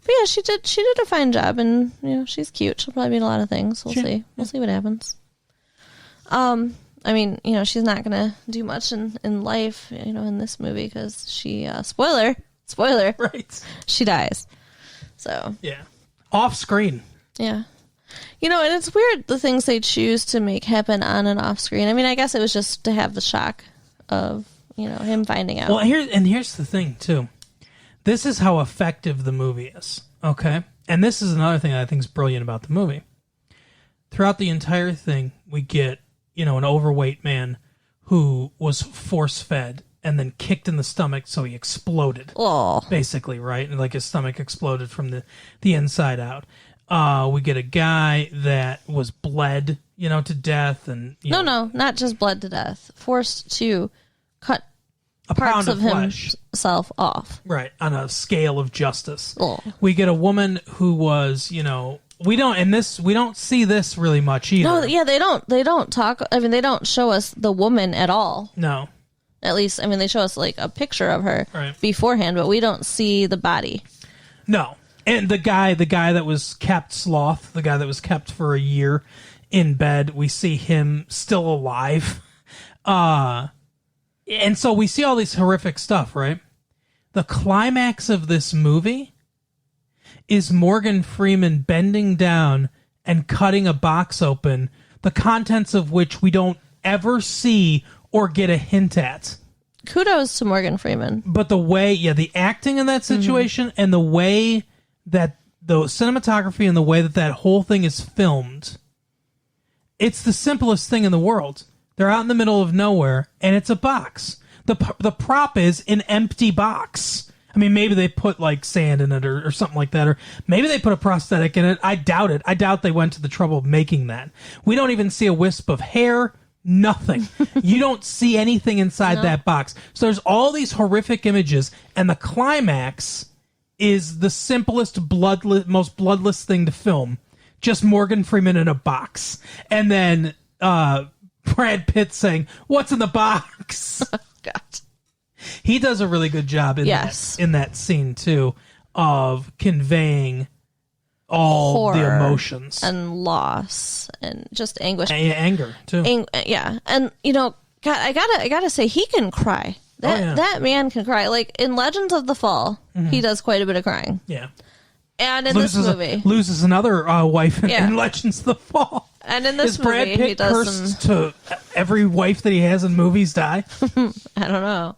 But yeah, she did a fine job, and she's cute. She'll probably be in a lot of things. We'll see. We'll see what happens. I mean, she's not gonna do much in life, in this movie because she spoiler, right? She dies. So yeah, off screen. Yeah, and it's weird the things they choose to make happen on and off screen. I mean, I guess it was just to have the shock of him finding out. Well, here's the thing too. This is how effective the movie is, okay? And this is another thing that I think is brilliant about the movie. Throughout the entire thing, we get, an overweight man who was force-fed and then kicked in the stomach, so he exploded. Oh. Basically, right? And like his stomach exploded from the inside out. We get a guy that was bled, to death. And No, not just bled to death. Forced to cut a parts pound of flesh. Himself off. Right, on a scale of justice. Oh. We get a woman who was, we don't see this really much either. No, yeah, they don't talk, I mean, they don't show us the woman at all. No. At least, I mean, they show us like a picture of her beforehand, but we don't see the body. No. And the guy that was kept sloth, the guy that was kept for a year in bed, we see him still alive. And so we see all these horrific stuff, right? The climax of this movie is Morgan Freeman bending down and cutting a box open, the contents of which we don't ever see or get a hint at. Kudos to Morgan Freeman. But the way, the acting in that situation and the way that the cinematography and the way that whole thing is filmed, it's the simplest thing in the world. They're out in the middle of nowhere, and it's a box. The prop is an empty box. I mean, maybe they put, like, sand in it or something like that, or maybe they put a prosthetic in it. I doubt it. I doubt they went to the trouble of making that. We don't even see a wisp of hair, nothing. You don't see anything inside that box. So there's all these horrific images, and the climax is the simplest, most bloodless thing to film. Just Morgan Freeman in a box. And then Brad Pitt saying, "What's in the box?" Oh, God. He does a really good job in that scene too of conveying all horror the emotions and loss and just anguish, anger too. And God, I gotta say, he can cry. That man can cry. Like in Legends of the Fall, he does quite a bit of crying. Yeah. And in this movie, loses another wife in Legends of the Fall. And in this Is Brad movie, Pitt he does cursed to every wife that he has in movies die? I don't know.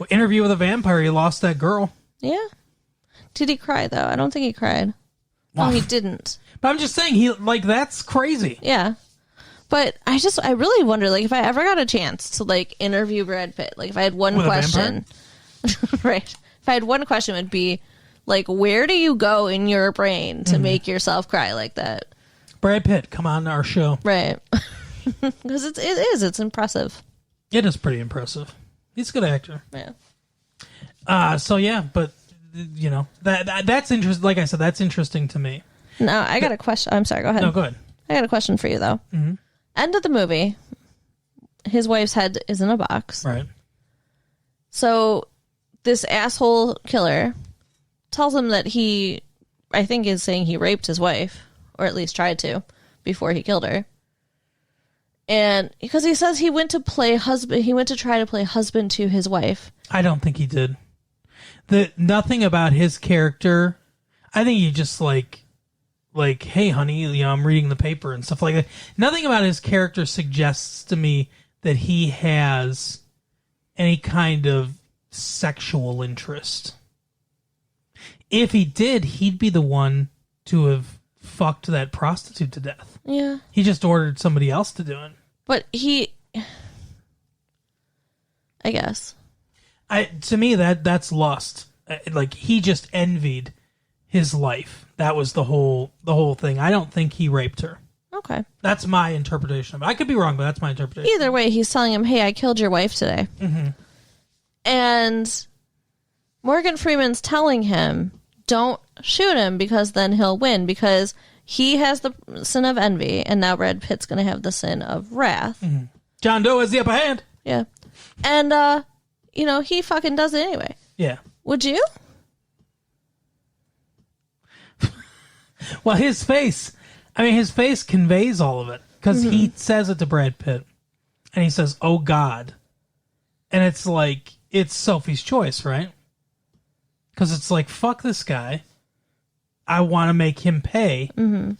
Interview with a Vampire, he lost that girl. Yeah. Did he cry though? I don't think he cried. Wow. No, he didn't. But I'm just saying, that's crazy. Yeah. But I really wonder, like, if I ever got a chance to, like, interview Brad Pitt, like, if I had one question, right? If I had one question, it would be, like, where do you go in your brain to make yourself cry like that? Brad Pitt, come on our show. Right. Because it's impressive. It is pretty impressive. He's a good actor. Yeah. So yeah, but, you know, that's interesting. Like I said, that's interesting to me. No, I got a question. I'm sorry, go ahead. No, go ahead. I got a question for you, though. Mm-hmm. End of the movie, his wife's head is in a box. Right. So this asshole killer tells him that I think is saying he raped his wife, or at least tried to, before he killed her. And because he says he went to try to play husband to his wife. I don't think he did. Nothing about his character. I think he just like, hey, honey, you know, I'm reading the paper and stuff like that. Nothing about his character suggests to me that he has any kind of sexual interest. If he did, he'd be the one to have fucked that prostitute to death. Yeah. He just ordered somebody else to do it. But I guess. To me, that's lust. Like, he just envied his life. That was the whole thing. I don't think he raped her. Okay. That's my interpretation of it. I could be wrong, but that's my interpretation. Either way, he's telling him, hey, I killed your wife today. Mm-hmm. And Morgan Freeman's telling him, don't shoot him because then he'll win, because he has the sin of envy, and now Brad Pitt's going to have the sin of wrath. Mm-hmm. John Doe has the upper hand. Yeah. And, he fucking does it anyway. Yeah. Would you? Well, his face conveys all of it, because he says it to Brad Pitt, and he says, "Oh God," and it's like, it's Sophie's choice, right? Because it's like, fuck this guy, I want to make him pay. Mm-hmm.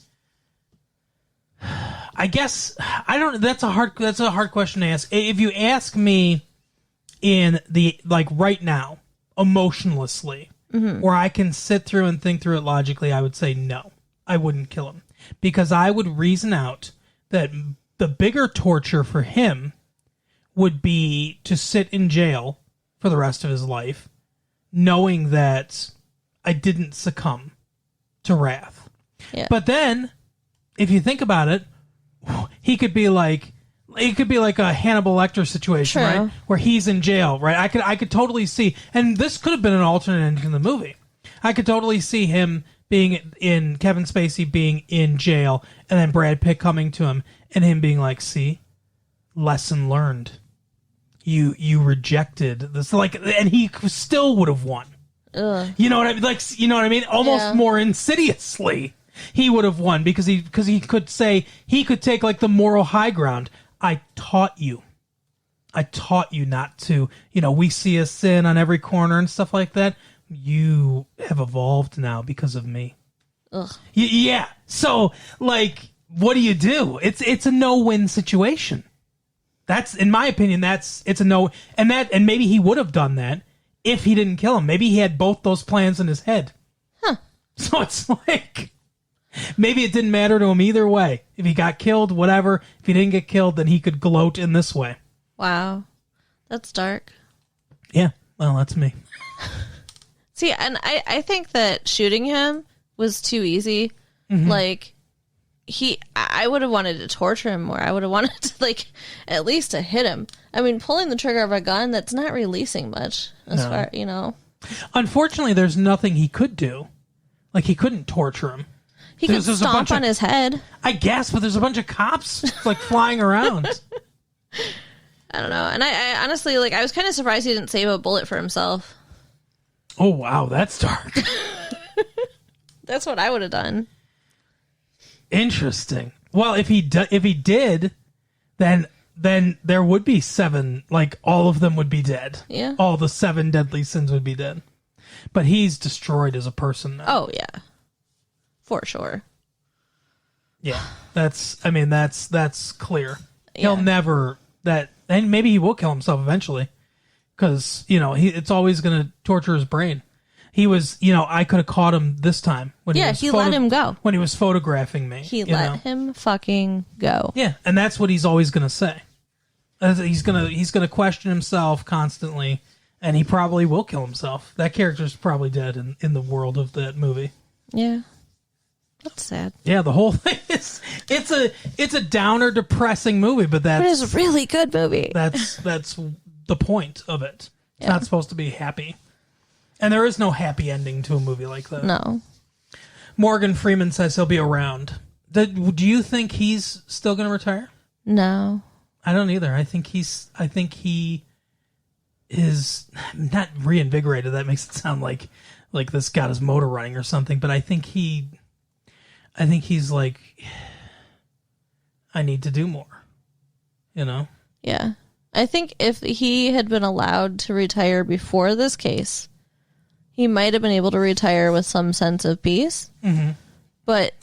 I guess I don't. That's a hard question to ask. If you ask me, in the right now, emotionlessly, where I can sit through and think through it logically, I would say no. I wouldn't kill him, because I would reason out that the bigger torture for him would be to sit in jail for the rest of his life, knowing that I didn't succumb to wrath. Yeah. But then, if you think about it, it could be like a Hannibal Lecter situation, True. right? Where he's in jail, right? I could totally see, and this could have been an alternate ending to the movie. I could totally see him being in, Kevin Spacey being in jail, and then Brad Pitt coming to him and him being like, "See, lesson learned. You rejected this," and he still would have won. Ugh. You know what I mean? You know what I mean? Almost more insidiously, he would have won, because he could take like the moral high ground. I taught you not to, we see a sin on every corner and stuff like that. You have evolved now because of me. Ugh. Yeah. So, what do you do? It's a no-win situation. That's, in my opinion, it's a no. And maybe he would have done that if he didn't kill him. Maybe he had both those plans in his head. Huh. So it's like, maybe it didn't matter to him either way. If he got killed, whatever. If he didn't get killed, then he could gloat in this way. Wow. That's dark. Yeah. Well, that's me. See, and I think that shooting him was too easy. Mm-hmm. I would have wanted to torture him more. I would have wanted to, at least to hit him. I mean, pulling the trigger of a gun, that's not releasing much as far, Unfortunately, there's nothing he could do. He couldn't torture him. He could stomp on his head. I guess, but there's a bunch of cops, flying around. I don't know. And I honestly, I was kind of surprised he didn't save a bullet for himself. Oh, wow, that's dark. That's what I would have done. Interesting. Well, if he did, then there would be 7. All of them would be dead. Yeah. All the 7 deadly sins would be dead. But he's destroyed as a person now. Oh yeah. For sure. Yeah, that's clear. Yeah. He'll never and maybe he will kill himself eventually, because it's always going to torture his brain. He was, I could have caught him this time when he let him go when he was photographing me. He let him fucking go. Yeah, and that's what he's always going to say. He's gonna question himself constantly, and he probably will kill himself. That character's probably dead in the world of that movie. Yeah. That's sad. Yeah, the whole thing is it's a downer, depressing movie, but it's a really good movie. That's the point of it. It's not supposed to be happy, and there is no happy ending to a movie like that. No. Morgan Freeman says he'll be around. Do you think he's still going to retire? No, I don't either. I think he is not reinvigorated. That makes it sound like this got his motor running or something. But I think he's like, I need to do more. Yeah. I think if he had been allowed to retire before this case, he might have been able to retire with some sense of peace. Mm-hmm. But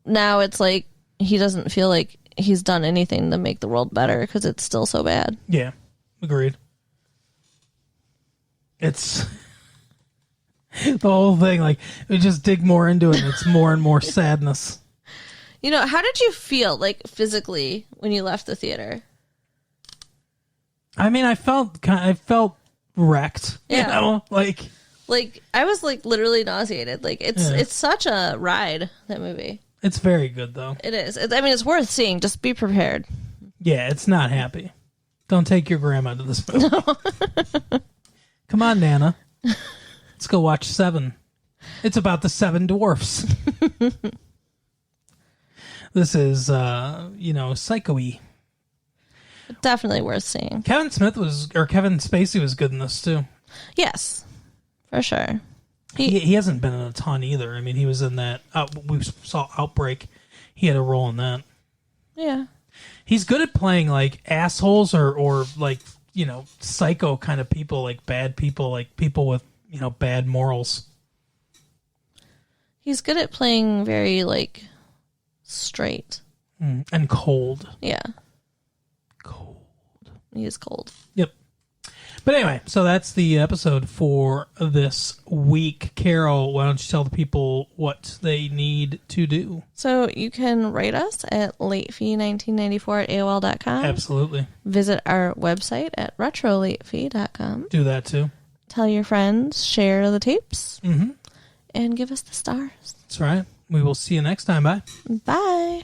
now it's like he doesn't feel like he's done anything to make the world better because it's still so bad. Yeah, agreed. It's the whole thing. Like, we just dig more into it, and it's more and more sadness. How did you feel, like, physically when you left the theater? I mean, I felt wrecked. Yeah. Like I was like literally nauseated. Like it's such a ride, that movie. It's very good though. It is. It's worth seeing. Just be prepared. Yeah, it's not happy. Don't take your grandma to this movie. No. Come on, Nana. Let's go watch Se7en. It's about the 7 dwarfs. This is psycho-y. Definitely worth seeing. Kevin Spacey was good in this too. Yes, for sure. He hasn't been in a ton either. I mean, he was in that. We saw Outbreak. He had a role in that. Yeah. He's good at playing like assholes or like psycho kind of people, like bad people, like people with bad morals. He's good at playing very like straight and cold. Yeah. Cold. He is cold. Yep. But anyway, so that's the episode for this week. Carol, why don't you tell the people what they need to do? So you can write us at latefee1994@AOL.com. Absolutely. Visit our website at retrolatefee.com. Do that too. Tell your friends, share the tapes, and give us the stars. That's right. We will see you next time. Bye. Bye.